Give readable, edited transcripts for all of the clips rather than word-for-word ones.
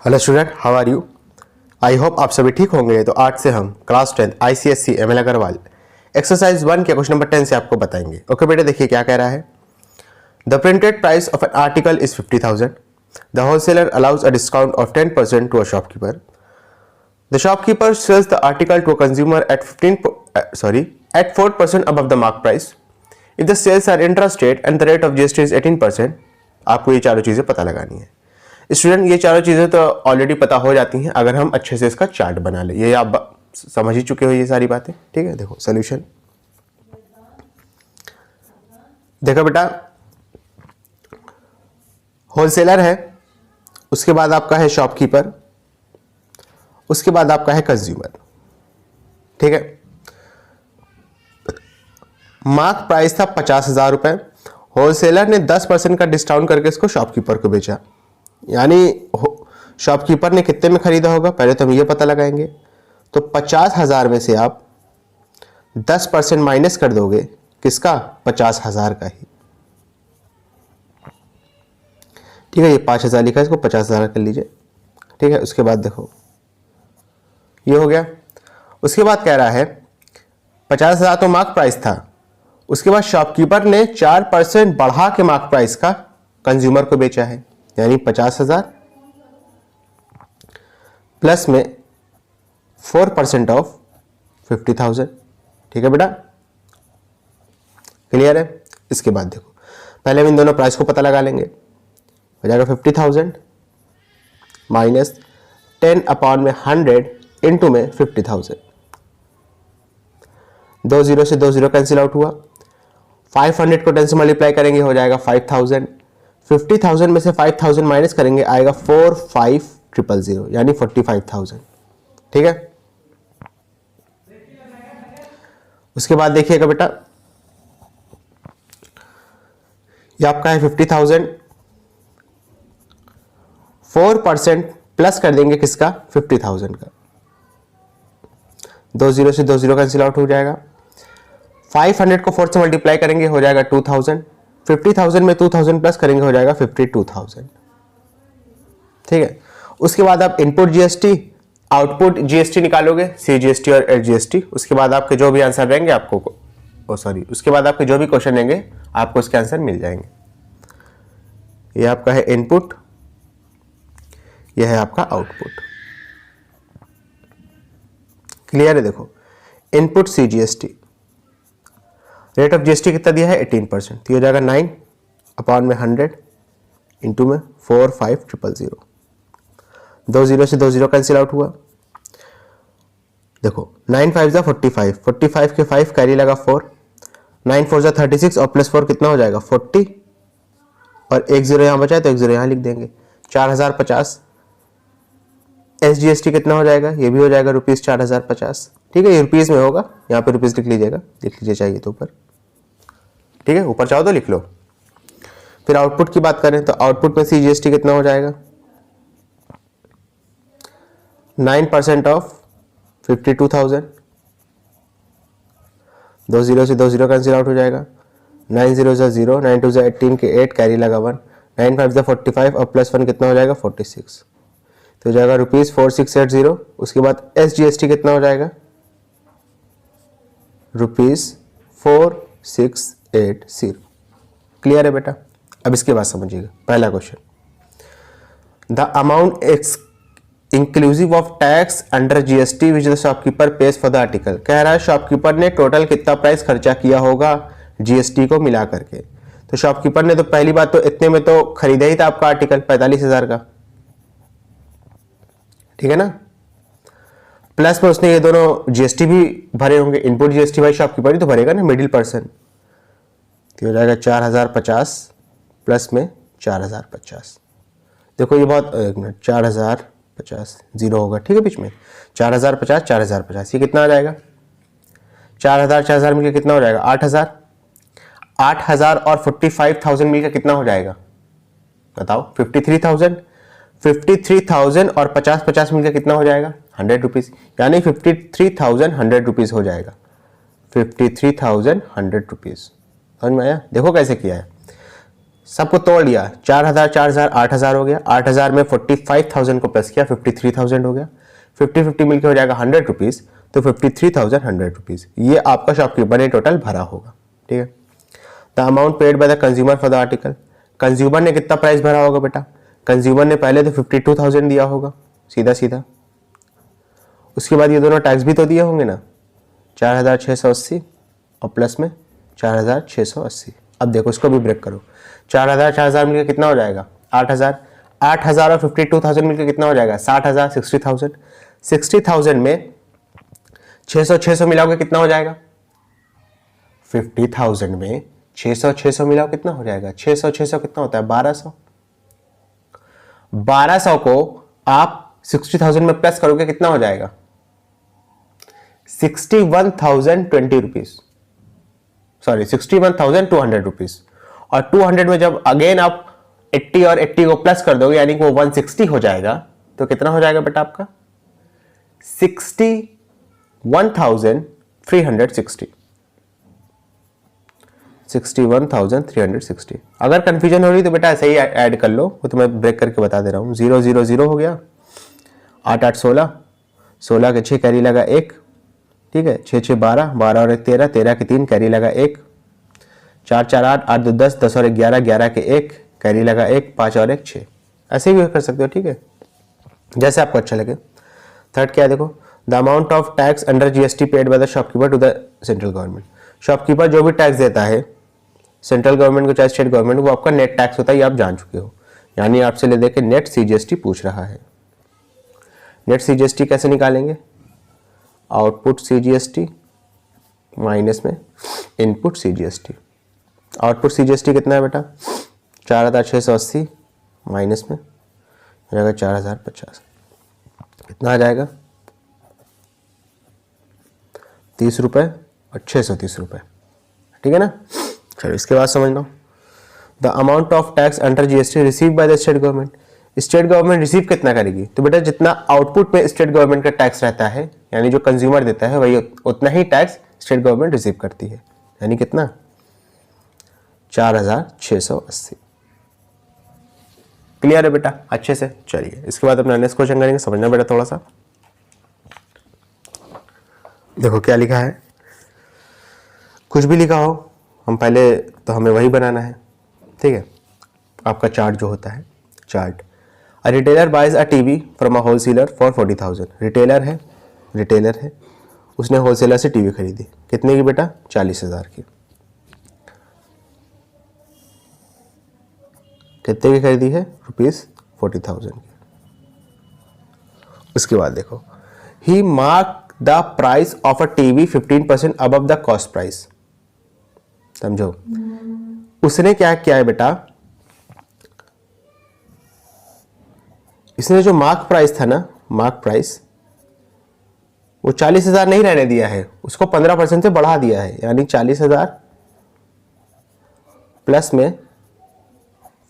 Hello student, how are you? I hope आप सभी ठीक होंगे। तो आज से हम class 10 ICSE ML Agarwal exercise 1 के क्वेश्चन नंबर 10 से आपको बताएंगे। ओके बेटे, देखिए क्या कह रहा है। The printed price of an article is 50,000. The wholesaler allows a discount of 10% to a shopkeeper. The shopkeeper sells the article to a consumer at 4% above the mark price. If the sales are intrastate and the rate of GST is 18%, आपको ये चारों चीजें पता लगानी है। Student, ये चारों चीजें तो ऑलरेडी पता हो जाती हैं अगर हम अच्छे से इसका चार्ट बना ले। ये आप समझ ही चुके हो ये सारी बातें। ठीक है, देखो सोल्यूशन। देखो बेटा, होलसेलर है, उसके बाद आपका है शॉपकीपर, उसके बाद आपका है कंज्यूमर। ठीक है, मार्क प्राइस था 50,000 रुपए। होलसेलर ने 10% का डिस्काउंट करके इसको शॉपकीपर को बेचा, यानी शॉपकीपर ने कितने में खरीदा होगा, पहले तो हम ये पता लगाएंगे। तो 50,000 में से आप 10% माइनस कर दोगे, किसका? 50,000 का ही। ठीक है, ये 5,000 लिखा है, इसको 50,000 कर लीजिए। ठीक है, उसके बाद देखो ये हो गया। उसके बाद कह रहा है 50,000 तो मार्क प्राइस था, उसके बाद शॉपकीपर ने 4% बढ़ा के मार्क प्राइस का कंज्यूमर को बेचा है, यानी 50,000 प्लस में 4% ऑफ 50,000। ठीक है बेटा, क्लियर है? इसके बाद देखो, पहले हम इन दोनों प्राइस को पता लगा लेंगे। हो जाएगा 50,000 माइनस 10 अपॉन में 100 इंटू में 50,000। 2 0 से 2 0 कैंसिल आउट हुआ। 500 को 10 से मल्टीप्लाई करेंगे, हो जाएगा 5,000। 50,000 में से 5,000 माइनस करेंगे, आएगा 45,000, यानी 45,000। ठीक है, उसके बाद देखिएगा बेटा, ये आपका है 50,000, 4% प्लस कर देंगे किसका? 50,000 का। 2 0 से 2 0 कैंसिल आउट हो जाएगा। 500 को 4 से मल्टीप्लाई करेंगे, हो जाएगा 2,000। 50,000 में 2,000 प्लस करेंगे, हो जाएगा 52,000। ठीक है, उसके बाद आप इनपुट जीएसटी आउटपुट जीएसटी निकालोगे, CGST और HGST। उसके बाद आपके जो भी आंसर रहेंगे उसके बाद आपके जो भी क्वेश्चन रहेंगे आपको उसके आंसर मिल जाएंगे। ये आपका है इनपुट, यह है आपका आउटपुट। क्लियर है? देखो, input CGST, rate of GST कितना दिया है? 18%। तो ये हो जाएगा 9 अपॉन में 100 इंटू में 45,000। 2 0 से 2 0 कैंसिल आउट हुआ। देखो 9 5 जा 45, 45 के 5 कैरी लगा 4, 9 4 जा 36 और प्लस 4 कितना हो जाएगा? 40, और 1 0 यहाँ बचा है तो 1 0 यहाँ लिख देंगे। 4,050। SGST कितना हो जाएगा? ये भी हो जाएगा ₹4,050। ठीक है, ये रुपीज में होगा, यहाँ पे रुपीज लिख लीजिएगा, लिख लीजिए चाहिए तो ऊपर। ठीक है, ऊपर चाहो तो लिख लो। फिर आउटपुट की बात करें तो आउटपुट में CGST कितना हो जाएगा? 9% ऑफ 52,000। 2 0 से 2 0 कैंसिल आउट हो जाएगा। 9 0 जा 0, 9 2 जा 18 के 8 कैरी लगा 1, 9 5 जा 45 और प्लस 1 कितना हो जाएगा? 46। तो हो जाएगा ₹4680। उसके बाद SGST कितना हो जाएगा? ₹4680। क्लियर है बेटा? अब इसके बाद समझिएगा पहला question. The amount inclusive of tax under GST which the shopkeeper page for the article. कह रहा है शॉपकीपर ने टोटल कितना प्राइस खर्चा किया होगा GST को मिला करके। तो शॉपकीपर ने तो पहली बात तो इतने में तो खरीदा ही था आपका आर्टिकल 45,000 का। ठीक है ना, प्लस में उसने ये दोनों GST भी भरे होंगे। इनपुट GST भाई शॉपकीपर ही तो भरेगा ना, मिडिल पर्सन। तो हो जाएगा 4,050 प्लस में 4,050। देखो ये बहुत, एक मिनट, 4,050 जीरो होगा, ठीक है, बीच में 4,050 4,050, ये कितना आ जाएगा? 4,000 4,000 मिलकर कितना हो जाएगा? 8,000। 8,000 और 45,000 मिलकर कितना हो जाएगा बताओ? 53,000। 53,000 और 50 मिलकर कितना हो जाएगा? 100 रुपीज, यानी 53,100 रुपीज हो जाएगा। 53,100 रुपीज। समझ में आया? देखो कैसे किया है। सबको तोड़ लिया, 4000 4000 8000 हो गया, 8000 में 45,000 को प्लस किया 53,000 हो गया, 50-50 मिलकर हो जाएगा 100 रुपीज़, तो 53,000 100 रुपीज़ ये आपका शॉपकीपर ने टोटल भरा होगा। ठीक है। The amount paid by the consumer for the article, consumer ने कितना प्राइस भरा होगा बेटा, कंज्यूमर ने पहले तो 52,000 दिया होगा सीधा सीधा, उसके बाद ये दोनों टैक्स भी तो दिए होंगे ना, 4,680 और प्लस में 4,680। अब देखो इसको भी ब्रेक करो, 4,000 4,000 मिलकर कितना हो जाएगा 8,000, 8,000 और 52,000 मिलकर कितना हो जाएगा 60,000, 60,000, 60,000 में 600 मिलाओगे कितना हो जाएगा, 50,000 में 600 मिलाओ कितना हो जाएगा, 600 कितना होता है 1200, 1200 को आप 60,000 में प्लस करोगे कितना हो जाएगा 61,020 रुपीज, सॉरी 61,200 रुपीज, और 200 में जब अगेन आप 80 और 80 को प्लस कर दोगे यानी कि वो 160 हो जाएगा, तो कितना हो जाएगा बेटा आपका 61,360, 61,360। अगर कंफ्यूजन हो रही तो बेटा ऐसे ही ऐड कर लो, वो तो मैं ब्रेक करके बता दे रहा हूँ। 0 0 0 हो गया, 8 8 16, 16 के 6 कैरी लगा 1, ठीक है, 6 6 12, 12 और 1 13, 13 के 3 कैरी लगा 1, 4 4 8, 8 2 10, 10 और 1 11, 11 के 1 कैरी लगा 1, 5 और 1 6, ऐसे भी कर सकते हो। ठीक है, जैसे आपको अच्छा लगे। थर्ड क्या है देखो, the amount of tax under GST paid by the shopkeeper to the central government, shopkeeper जो भी टैक्स देता है सेंट्रल गवर्नमेंट को चाहे स्टेट गवर्नमेंट, वो आपका नेट टैक्स होता है, ये आप जान चुके हो, यानी आपसे ले दे के नेट सीजीएसटी पूछ रहा है। नेट सीजीएसटी कैसे निकालेंगे, आउटपुट सीजीएसटी माइनस में इनपुट सीजीएसटी, आउटपुट सीजीएसटी कितना है बेटा 4,680 माइनस में रहेगा 4,050, कितना आ जाएगा 30 रुपये और 630 रुपये। ठीक है ना, चलो इसके बाद समझ लो, the amount of tax under GST receive by the state government, state government receive कितना करेगी, तो बेटा जितना आउटपुट में स्टेट गवर्नमेंट का टैक्स रहता है, यानी जो कंज्यूमर देता है वही उतना ही टैक्स स्टेट गवर्नमेंट रिसीव करती है, यानी कितना 4,680। क्लियर है बेटा अच्छे से। चलिए इसके बाद अपना नेक्स्ट क्वेश्चन करेंगे, समझना बेटा थोड़ा सा। देखो क्या लिखा है, कुछ भी लिखा हो हम पहले तो हमें वही बनाना है। ठीक है, आपका चार्ट जो होता है chart, a retailer buys a TV from a wholesaler for 40,000, retailer है उसने होलसेलर से टीवी खरीदी, कितने की बेटा 40,000 की, कितने की खरीदी है ₹40,000 की। उसके बाद देखो, he marked the price of a TV 15% above the cost price, समझो उसने क्या किया है बेटा, इसने जो मार्क प्राइस था ना, मार्क प्राइस वो 40,000 नहीं रहने दिया है, उसको 15% से बढ़ा दिया है, यानी 40,000 प्लस में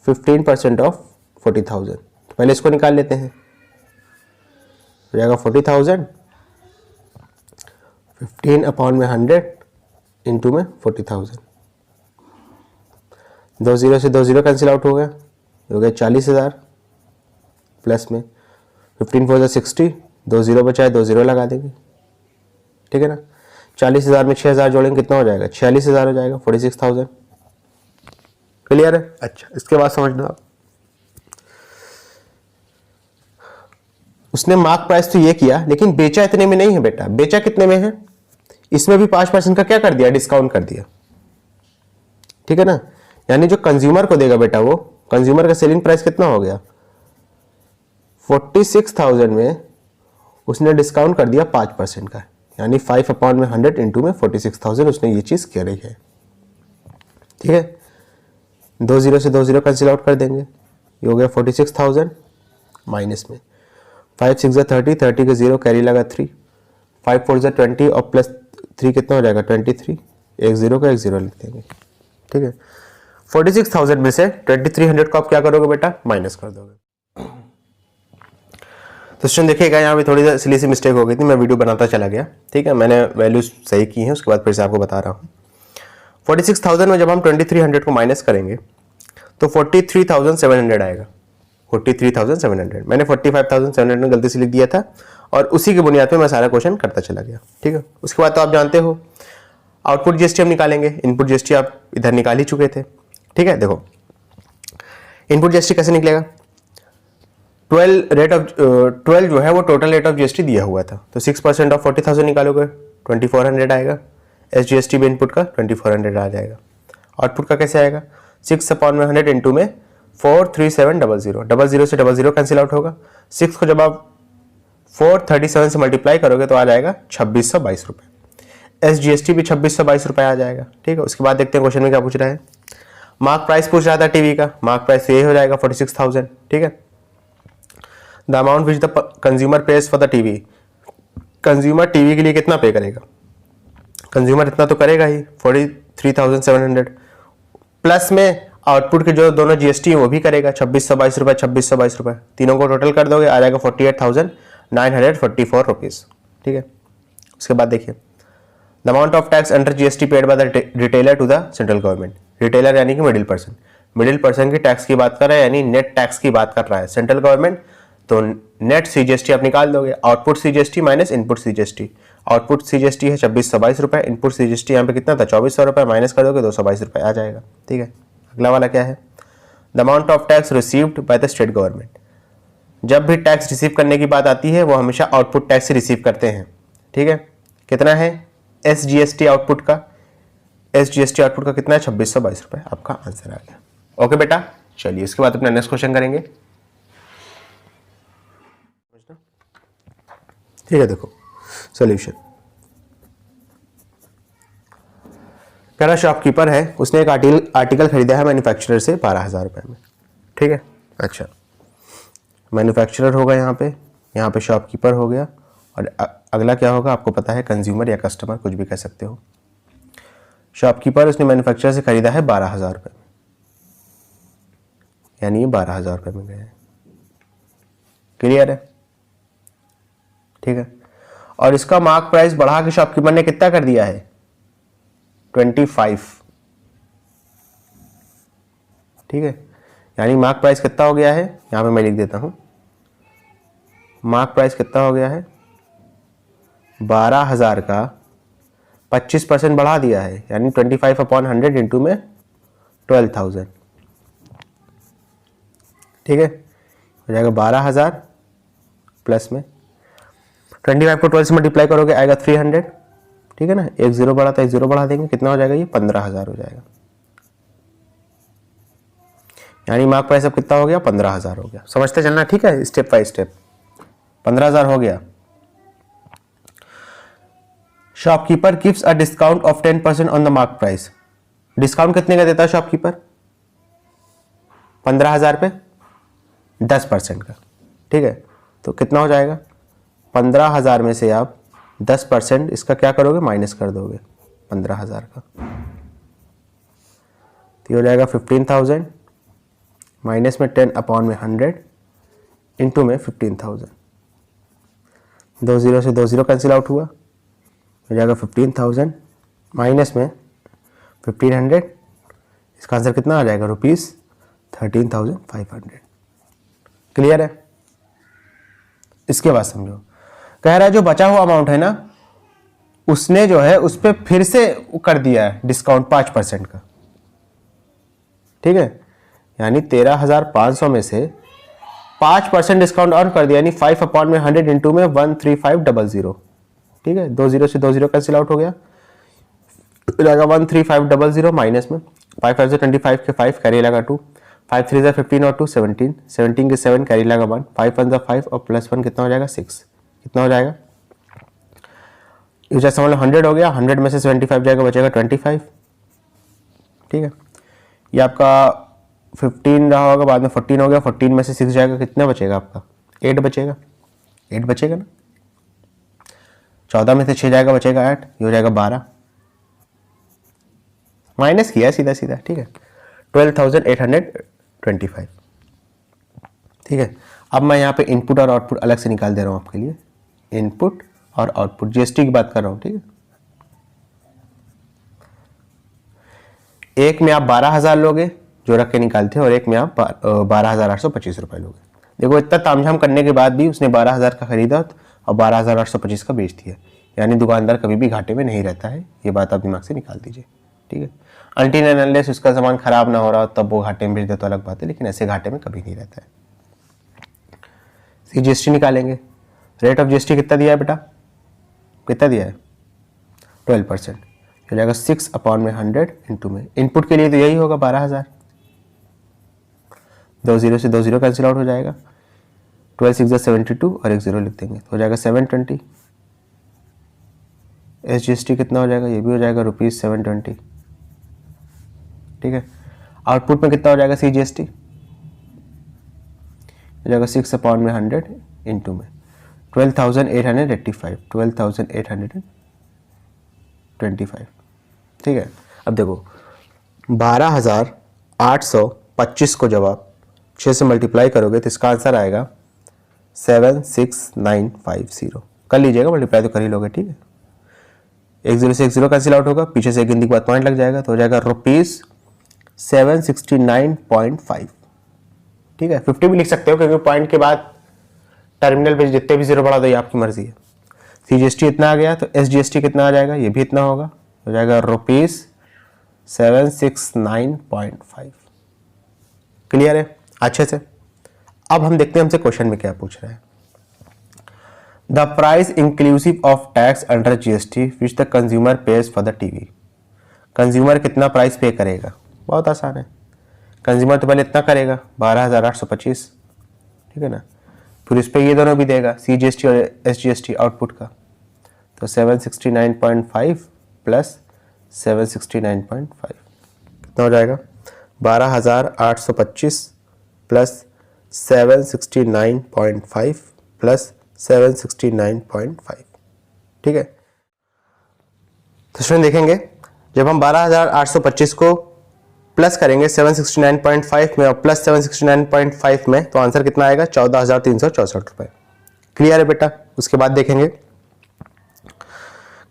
15% ऑफ 40,000। पहले इसको निकाल लेते हैं, हो जाएगा 40,000, 15 अपॉन में 100 इंटू में 40,000, 2 0 से 2 0 कैंसिल आउट हो गया, हो गया 40,000 प्लस में 15 4 60, 2 0 बचाए, 2 0 लगा देंगे। ठीक है ना, 40,000 में 6,000 जोड़ेंगे कितना हो जाएगा 46,000 हो जाएगा, 46,000। क्लियर है। अच्छा इसके बाद समझना आप, उसने मार्क प्राइस तो ये किया लेकिन बेचा इतने में नहीं है बेटा, बेचा कितने में है, इसमें भी 5% का क्या कर दिया, डिस्काउंट कर दिया। ठीक है ना, यानी जो कंज्यूमर को देगा बेटा, वो कंज्यूमर का सेलिंग प्राइस कितना हो गया 46,000 में उसने डिस्काउंट कर दिया 5% का, यानी 5 अपॉन में 100 इंटू में 46,000 उसने ये चीज करी है। ठीक है, 2 0 से 2 0 कैंसिल आउट कर देंगे, ये हो गया 46,000 माइनस में 5 6 30, 30 के 0 कैरी लगा 3, 5 4 20 और प्लस 3 कितना हो जाएगा 23, एक 0 का एक 0 लिख देंगे। ठीक है, 46,000 में से 2300 को आप क्या करोगे बेटा, माइनस कर दोगे। तो स्टूडेंट देखिएगा यहाँ पे थोड़ी सी मिस्टेक हो गई थी, मैं वीडियो बनाता चला गया। ठीक है, मैंने वैल्यूज सही की हैं, उसके बाद फिर से आपको बता रहा हूँ। 46,000 में जब हम 2300 को माइनस करेंगे तो 43,700 आएगा, 43,700। मैंने 45,700 गलती से लिख दिया था और उसी की बुनियाद पे मैं सारा क्वेश्चन करता चला गया, ठीक है। उसके बाद तो आप जानते हो आउटपुट जीएसटी हम निकालेंगे, इनपुट जीएसटी आप इधर निकाल ही चुके थे, ठीक है। देखो इनपुट जीएसटी कैसे निकलेगा, 12 जो है वो टोटल रेट ऑफ जीएसटी दिया हुआ था, तो 6% ऑफ 40,000 निकालोगे 2400 आएगा। एसजीएसटी भी इनपुट का 2400 आ जाएगा। आउटपुट का कैसे आएगा, 6/100 इंटू में 43700, 00 से 00 कैंसिल आउट होगा। 6 को जब आप 437 से मल्टीप्लाई करोगे तो आ जाएगा 2622 रुपये। एसजीएसटी भी 2622 रुपये आ जाएगा, ठीक है। उसके बाद देखते हैं क्वेश्चन में क्या पूछ रहा है। मार्क प्राइस पूछ रहा था टीवी का, मार्क प्राइस ये हो जाएगा 46,000, ठीक है। The amount which the consumer page for the TV, consumer TV के लिए कितना पे करेगा, कंज्यूमर इतना तो करेगा ही 43,700, प्लस में आउटपुट के जो दोनों जीएसटी है वो भी करेगा 2622 रुपये, 2622 रुपये, तीनों को टोटल कर दोगे आ जाएगा 48,944 रुपीज़, ठीक है। उसके बाद देखिए the amount of tax under GST paid by the retailer to the central government. Retailer यानी कि मिडिल पर्सन, मिडिल पर्सन की टैक्स की बात कर रहा है, यानी नेट टैक्स की बात कर रहा है सेंट्रल गवर्नमेंट, तो नेट सीजीएसटी आप निकाल दोगे, output CGST minus input CGST. Output CGST है 2622 रुपये, इनपुट सीजीएसटी यहाँ पे कितना था 2400 रुपये, माइनस कर दोगे 222 रुपये आ जाएगा, ठीक है। अगला वाला क्या है, the amount of tax received by the state government. जब भी टैक्स रिसीव करने की बात आती है वो हमेशा आउटपुट टैक्स रिसीव करते हैं, ठीक है। कितना है एसजीएसटी आउटपुट का, एसजीएसटी आउटपुट का कितना है 2622 रुपये, आपका आंसर आ गया। ओके बेटा, चलिए इसके बाद अपना नेक्स्ट क्वेश्चन करेंगे, ठीक है। देखो सॉल्यूशन, कह रहा शॉपकीपर है, उसने एक आर्टिकल खरीदा है मैन्युफैक्चरर से 12,000 रुपये में, ठीक है। अच्छा, मैन्युफैक्चरर होगा यहाँ पे शॉपकीपर हो गया, और अगला क्या होगा आपको पता है, कंज्यूमर या कस्टमर, कुछ भी कह सकते हो। शॉपकीपर उसने मैन्युफैक्चरर से खरीदा है 12,000 रुपये में, यानी ये 12,000 रुपये में गया है, क्लियर है, ठीक है। और इसका मार्क प्राइस बढ़ा के शॉपकीपर ने कितना कर दिया है 25, ठीक है। यानी मार्क प्राइस कितना हो गया है, यहां पे मैं लिख देता हूं, मार्क प्राइस कितना हो गया है 12,000 का 25% बढ़ा दिया है, यानी 25/100 इंटू में 12,000, ठीक है। हो जाएगा 12,000 प्लस में 25 को 12 से मल्टीप्लाई करोगे आएगा 300, ठीक है ना। एक जीरो बढ़ा था, एक जीरो बढ़ा देंगे, कितना हो जाएगा ये 15,000 हो जाएगा। यानी मार्क प्राइस अब कितना हो गया 15,000 हो गया। समझते चलना, ठीक है, स्टेप बाय स्टेप। 15,000 हो गया। Shopkeeper gives a discount of 10% on the mark price. Discount कितने का देता है शॉपकीपर 15,000 पे 10% का, ठीक है। तो कितना हो जाएगा 15,000 में से आप 10% इसका क्या करोगे, माइनस कर दोगे 15,000 का, तो हो जाएगा 15,000 माइनस में 10/100 इंटू में 15,000, 2 जीरो से 2 जीरो कैंसिल आउट हुआ, हो जाएगा 15,000 माइनस में 1500, इसका आंसर कितना आ जाएगा ₹13,500। क्लियर है। इसके बाद समझो, कह रहा है जो बचा हुआ अमाउंट है ना, उसने जो है उस पर फिर से कर दिया है डिस्काउंट 5% का, ठीक है। यानी 13,500 में से 5% डिस्काउंट और कर दिया, यानी 5/100 इंटू में 13500, ठीक है। 2 जीरो से 2 जीरो कैंसिल आउट हो गया, हो जाएगा 13500 माइनस में 5 5 से 25 के 5 कैरी लगा 2, 5 3 से 15 और 2 17, 17 के 7 कैरी लगा 1, 5 1 5 और प्लस 1 कितना हो जाएगा 6, कितना हो जाएगा ये समझ लो 100 हो गया, 100 में से 75 जाएगा, बचेगा 25, ठीक है। ये आपका 15 रहा होगा, बाद में 14 हो गया, 14 में से 6 जाएगा, कितना बचेगा आपका 8 बचेगा, 8 बचेगा ना। 14 में से 6 जाएगा, बचेगा 8, ये हो जाएगा 12, माइनस किया सीधा सीधा, ठीक है। 12,825, ठीक है। अब मैं यहाँ पे इनपुट और आउटपुट अलग से निकाल दे रहा हूँ आपके लिए, इनपुट और आउटपुट, जीएसटी की बात कर रहा हूँ, ठीक है। एक में आप 12,000 लोगे जो रख के निकालते हैं, और एक में आप 12,825 रुपये लोगे। देखो इतना तामझाम करने के बाद भी उसने 12,000 का खरीदा और 12,825 का बेच दिया, यानी दुकानदार कभी भी घाटे में नहीं रहता है। ये बात आप दिमाग से निकाल दीजिए, ठीक है। अनटिल एंड अनलेस उसका सामान खराब ना हो रहा हो तब वो घाटे में बेच दे तो अलग बात है, लेकिन ऐसे घाटे में कभी नहीं रहता है। CGST निकालेंगे। रेट ऑफ GST कितना दिया है बेटा, कितना दिया है 12%, हो जाएगा 6/100 इंटू में। इनपुट के लिए तो यही होगा 12,000, 2 0 से 2 0 कैंसिल आउट हो जाएगा, 12 6 72 और एक 0 लिख देंगे तो हो जाएगा 720। SGST कितना हो जाएगा, ये भी हो जाएगा ₹720, ठीक है। आउटपुट में कितना हो जाएगा CGST, हो जाएगा 6/100 इंटू में 12,885, 12,825, ठीक है। अब देखो 12,825 को जब आप 6 से मल्टीप्लाई करोगे तो इसका आंसर आएगा 76950। कर लीजिएगा मल्टीप्लाई तो कर ही लोगे, ठीक है। एक 0 से एक 0 कैंसिल आउट होगा, पीछे से गिनती के बाद पॉइंट लग जाएगा तो हो जाएगा ₹769.5, ठीक है। 50 भी लिख सकते हो क्योंकि पॉइंट के बाद टर्मिनल पे जितने भी 0 बढ़ा दो ये आपकी मर्जी है। CGST इतना आ गया तो SGST कितना आ जाएगा, ये भी इतना होगा, हो जाएगा ₹769.5। क्लियर है अच्छे से। अब हम देखते हैं हमसे क्वेश्चन में क्या पूछ रहा है। The price inclusive of tax under GST which the consumer page for the TV। Consumer कितना प्राइस पे करेगा, बहुत आसान है। कंज्यूमर तो पहले इतना करेगा 12,825, ठीक है ना, फिर इस पर ये दोनों भी देगा CGST और SGST आउटपुट का, तो 769.5 प्लस 769.5 कितना हो जाएगा 12,825 प्लस 769.5 प्लस 769.5, ठीक है। तो स्टूडेंट देखेंगे जब हम 12,825 को प्लस करेंगे 769.5 में और प्लस 769.5 में तो आंसर कितना आएगा 14,364 रुपये। क्लियर है बेटा। उसके बाद देखेंगे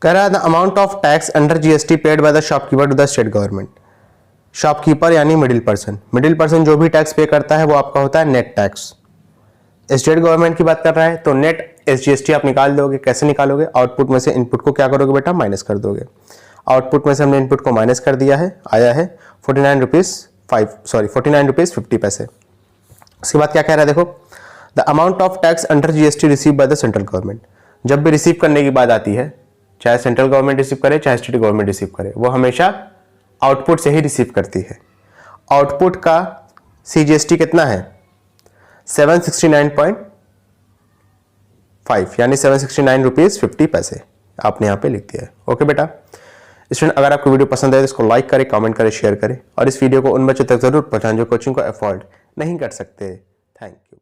कह रहा है the amount of tax under GST paid by the shopkeeper to the state government. Shopkeeper यानी मिडिल पर्सन जो भी टैक्स पे करता है वो आपका होता है नेट टैक्स। स्टेट गवर्नमेंट की बात कर रहा है तो नेट SGST आप निकाल दोगे। कैसे निकालोगे, आउटपुट में से इनपुट को क्या करोगे बेटा, माइनस कर दोगे। आउटपुट में से हमने इनपुट को माइनस कर दिया है, आया है 49 रुपीज़ 50 पैसे। उसके बाद क्या कह रहा है देखो, the amount of tax under GST receive by the central government. जब भी रिसीव करने की बात आती है, चाहे सेंट्रल गवर्नमेंट रिसीव करे चाहे स्टेट गवर्नमेंट रिसीव करे, वो हमेशा आउटपुट से ही रिसीव करती है। आउटपुट का CGST कितना है 769.5 यानी 769 रुपीज़ 50 पैसे आपने यहाँ पे लिख दिया है। ओके बेटा। स्टूडेंट अगर आपको वीडियो पसंद आए तो इसको लाइक करें, कमेंट करें, शेयर करें और इस वीडियो को उन बच्चों तक जरूर पहुंचाएं जो कोचिंग को अफोर्ड नहीं कर सकते। Thank you.